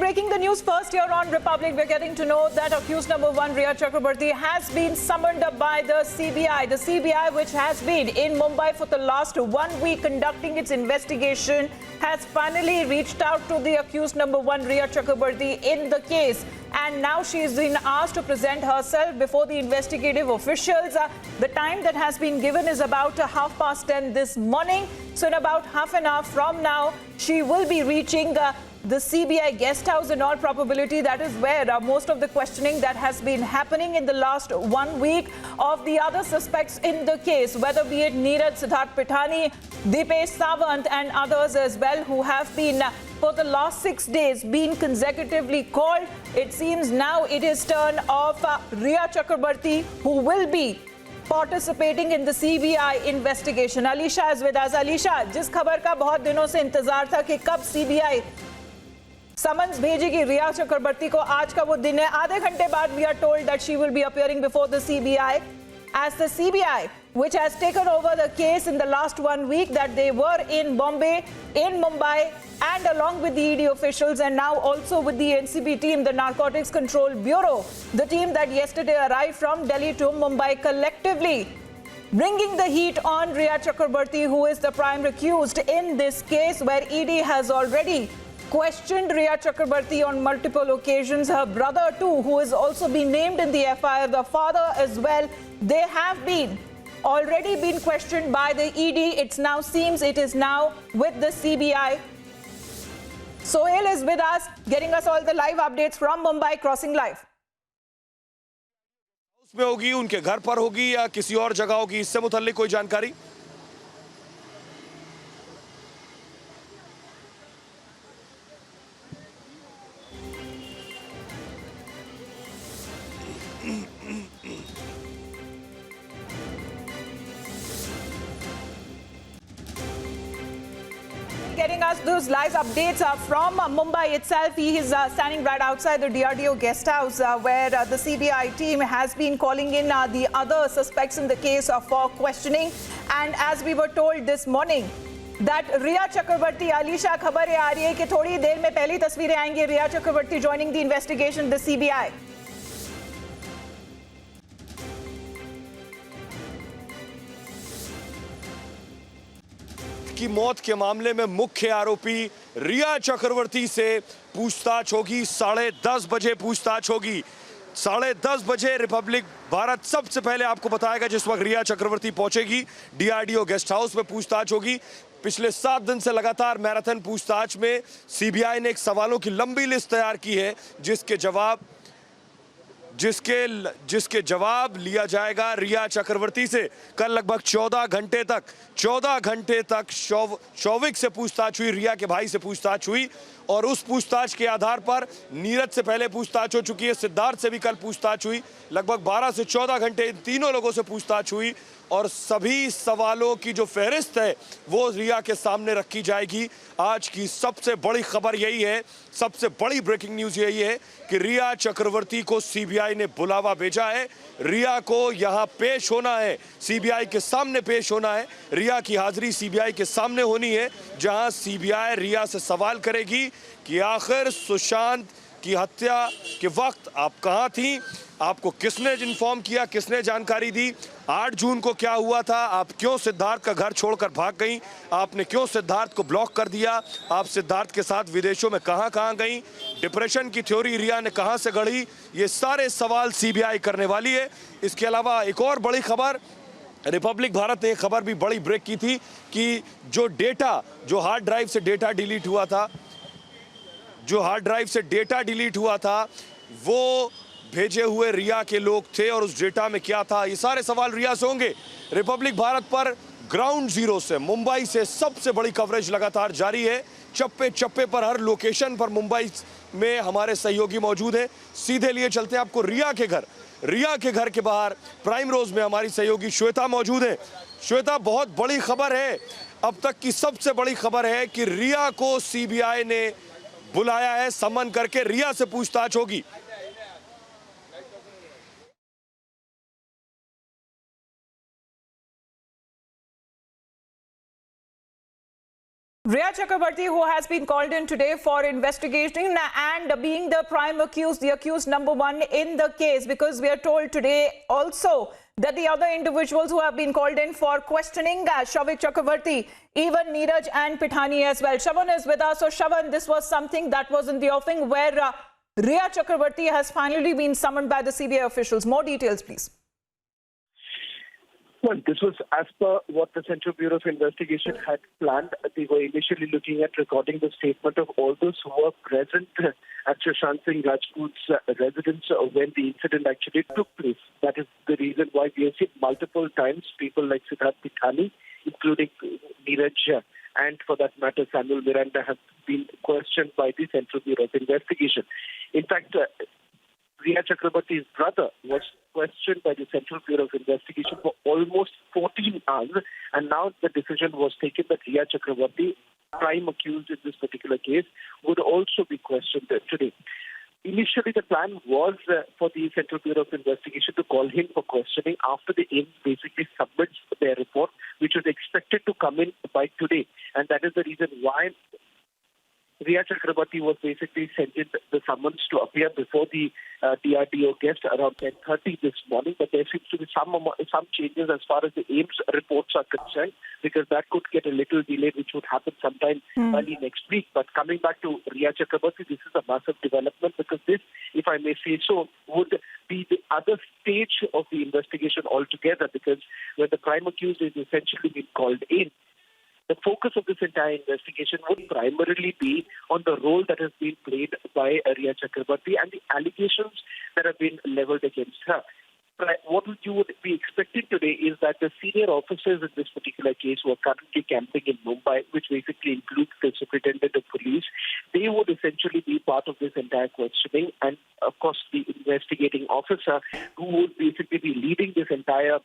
breaking the news first here on Republic, we're getting to know that accused number one, Rhea Chakrabarti, has been summoned by the CBI. The CBI, which has been in Mumbai for the last 1 week conducting its investigation, has finally reached out to the accused number one, Rhea Chakrabarti, in the case. And now she has been asked to present herself before the investigative officials. The time that has been given is about 10:30 this morning. So in about half an hour from now, she will be reaching the CBI guest house. In all probability, that is where most of the questioning that has been happening in the last 1 week of the other suspects in the case, whether be it Neeraj, Siddharth Pithani, Deepesh Sawant and others as well, who have been for the last 6 days been consecutively called. It seems now it is turn of Rhea Chakrabarti, who will be participating in the CBI investigation. Alisha is with us. Alisha, जिस खबर का बहुत दिनों से इंतजार था कि कब CBI समन्स भेजेगी रिया चक्रवर्ती को, आज का वो दिन है. आधे घंटे बाद we are told that she will be appearing before the CBI, as the CBI, which has taken over the case in the last 1 week, that they were in Bombay, in Mumbai, and along with the ED officials, and now also with the NCB team, the Narcotics Control Bureau, the team that yesterday arrived from Delhi to Mumbai, collectively bringing the heat on Rhea Chakrabarti, who is the prime accused in this case, where ED has already questioned Rhea Chakrabarti on multiple occasions. Her brother too, who has also been named in the FIR, the father as well, they have been already been questioned by the ED. It now seems it is now with the CBI. Sohail is with us, getting us all the live updates from Mumbai, Crossing Live. उसमें होगी, उनके घर पर होगी या किसी और जगह होगी, इससे मुताल्लिक कोई जानकारी? Getting us those live updates from Mumbai itself. He is standing right outside the DRDO guest house where the CBI team has been calling in the other suspects in the case for questioning. And as we were told this morning, that Rhea Chakrabarti, Alisha, खबरें आ रही है कि थोड़ी देर में पहली तस्वीरें आएंगी Rhea Chakrabarti joining the investigation, the CBI. की मौत के मामले में मुख्य आरोपी रिया चक्रवर्ती से पूछताछ होगी. 10:30 बजे पूछताछ होगी. 10:30 बजे रिपब्लिक भारत सबसे पहले आपको बताएगा जिस वक्त रिया चक्रवर्ती पहुंचेगी. डीआरडीओ गेस्ट हाउस में पूछताछ होगी. पिछले 7 दिन से लगातार मैराथन पूछताछ में सीबीआई ने एक सवालों की लंबी लिस्ट तैयार की है, जिसके जवाब लिया जाएगा रिया चक्रवर्ती से. कल लगभग 14 घंटे तक शौविक से पूछताछ हुई, रिया के भाई से पूछताछ हुई, और उस पूछताछ के आधार पर नीरज से पहले पूछताछ हो चुकी है, सिद्धार्थ से भी कल पूछताछ हुई. लगभग 12 से 14 घंटे इन तीनों लोगों से पूछताछ हुई और सभी सवालों की जो फहरिस्त है वो रिया के सामने रखी जाएगी. आज की सबसे बड़ी खबर यही है, सबसे बड़ी ब्रेकिंग न्यूज़ यही है कि रिया चक्रवर्ती को सीबीआई ने बुलावा भेजा है. रिया को यहाँ पेश होना है, सीबीआई के सामने पेश होना है. रिया की हाजिरी सीबीआई के सामने होनी है, जहाँ सीबीआई रिया से सवाल करेगी कि आखिर सुशांत की हत्या के वक्त आप कहाँ थी, आपको किसने इन्फॉर्म किया, किसने जानकारी दी, 8 जून को क्या हुआ था, आप क्यों सिद्धार्थ का घर छोड़कर भाग गई, आपने क्यों सिद्धार्थ को ब्लॉक कर दिया, आप सिद्धार्थ के साथ विदेशों में कहाँ गई, डिप्रेशन की थ्योरी रिया ने कहाँ से गढ़ी. ये सारे सवाल सीबीआई करने वाली है. इसके अलावा एक और बड़ी खबर, रिपब्लिक भारत ने एक खबर भी बड़ी ब्रेक की थी कि जो हार्ड ड्राइव से डेटा डिलीट हुआ था वो भेजे हुए रिया के लोग थे, और उस डेटा में क्या था, ये सारे सवाल रिया से होंगे. रिपब्लिक भारत पर ग्राउंड जीरो से, मुंबई से सबसे बड़ी कवरेज लगातार जारी है. चप्पे चप्पे पर, हर लोकेशन पर मुंबई में हमारे सहयोगी मौजूद हैं. सीधे लिए चलते हैं आपको रिया के घर के बाहर प्राइम रोज में हमारी सहयोगी श्वेता मौजूद है. श्वेता, बहुत बड़ी खबर है, अब तक की सबसे बड़ी खबर है कि रिया को सीबीआई ने बुलाया है, समन करके रिया से पूछताछ होगी. Rhea Riya Chakrabarti, who has been called in today for investigation and being the prime accused, the accused number one in the case, because we are told today also that the other individuals who have been called in for questioning, Shavik Chakrabarti, even Neeraj and Pithani as well. Shravan is with us. So Shravan, this was something that was in the offing where Riya Chakrabarti has finally been summoned by the CBI officials. More details, please. Well, this was as per what the Central Bureau of Investigation had planned. They were initially looking at recording the statement of all those who were present at Sushant Singh Rajput's residence when the incident actually took place. That is the reason why we have seen multiple times people like Siddharth Pithani, including Neeraj, and for that matter, Samuel Miranda, have been questioned by the Central Bureau of Investigation. In fact, Riya Chakrabarti's brother was questioned by the Central Bureau of Investigation for almost 14 hours, and now the decision was taken that Riya Chakrabarti, prime accused in this particular case, would also be questioned today. Initially, the plan was for the Central Bureau of Investigation to call him for questioning after the AIIMS basically submits their report, which was expected to come in by today, and that is the reason why Riya Chakrabarti was basically sent in the summons to appear before the DRDO guest around 10:30 this morning. But there seems to be some changes as far as the AIIMS reports are concerned, because that could get a little delayed, which would happen sometime early next week. But coming back to Riya Chakrabarti, this is a massive development, because this, if I may say so, would be the other stage of the investigation altogether, because when the prime accused is essentially being called in, the focus of this entire investigation would primarily be on the role that has been played by Riya Chakrabarti and the allegations that have been leveled against her. What you would be expecting today is that the senior officers in this particular case who are currently camping in Mumbai, which basically includes the superintendent of police, they would essentially be part of this entire questioning, and of course the investigating officer who would basically be leading this entire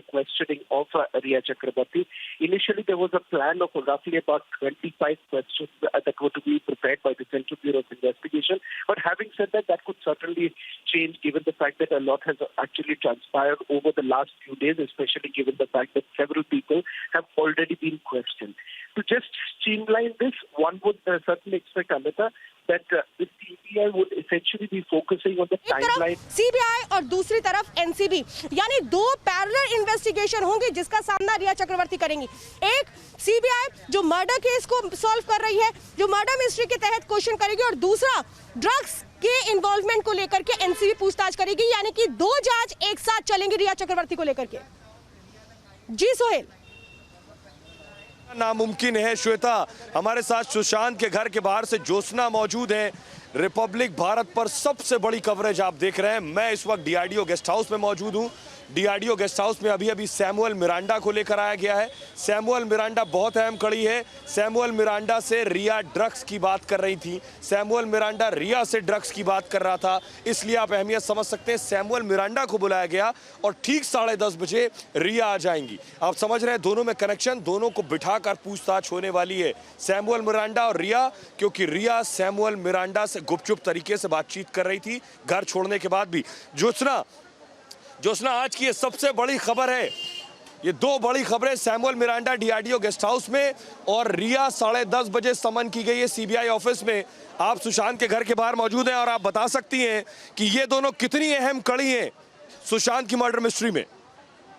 questioning of Riya Chakrabarti. Initially, there was a plan of roughly about 25 questions that were to be prepared by the Central Bureau of Investigation. But having said that, that could certainly change given the fact that a lot has actually transpired over the last few days, especially given the fact that several people have already been questioned. To just streamline this, one would certainly expect, Amita, that the CBI would essentially be focusing on the timeline. CBI और दूसरी तरफ NCB, यानी दो parallel investigation होंगे जिसका सामना रिया चक्रवर्ती करेंगी। एक CBI जो मर्डर केस को सॉल्व कर रही है, जो मर्डर मिस्ट्री के तहत क्वेश्चन करेगी, और दूसरा ड्रग्स के इन्वॉल्वमेंट को लेकर के NCB पूछताछ करेगी, यानी कि दो जांच एक साथ चलेंगी रिया चक्रवर्ती को लेकर के। जी सोहेल। नामुमकिन है श्वेता। हमारे साथ सुशांत के घर के बाहर से ज्योत्सना मौजूद है। रिपब्लिक भारत पर सबसे बड़ी कवरेज आप देख रहे हैं। मैं इस वक्त DRDO गेस्ट हाउस में मौजूद हूं। DRDO गेस्ट हाउस में अभी सैमुअल मिरांडा को लेकर आया गया है। सैमुअल मिरांडा बहुत अहम कड़ी है। सैमुअल मिरांडा से रिया ड्रग्स की बात कर रही थी, सैमुअल मिरांडा रिया से ड्रग्स की बात कर रहा था, इसलिए आप अहमियत समझ सकते हैं। सैमुअल मिरांडा को बुलाया गया और ठीक 10:30 बजे रिया आ जाएंगी। आप समझ रहे हैं दोनों में कनेक्शन, दोनों को बिठाकर पूछताछ होने वाली है, सैमुअल मिरांडा और रिया, क्योंकि रिया सैमुअल मिरांडा से गुपचुप तरीके से बातचीत कर रही थी घर छोड़ने के बाद भी। ज्योत्सना, आज की ये सबसे बड़ी खबर है। ये दो बड़ी खबरें, Samuel Miranda DRDO guest house में और रिया 10:30 बजे समन की गई है CBI ऑफिस में। आप सुशांत के घर के बाहर मौजूद हैं और आप बता सकती हैं कि ये दोनों कितनी अहम कड़ी हैं सुशांत की मर्डर मिस्ट्री में।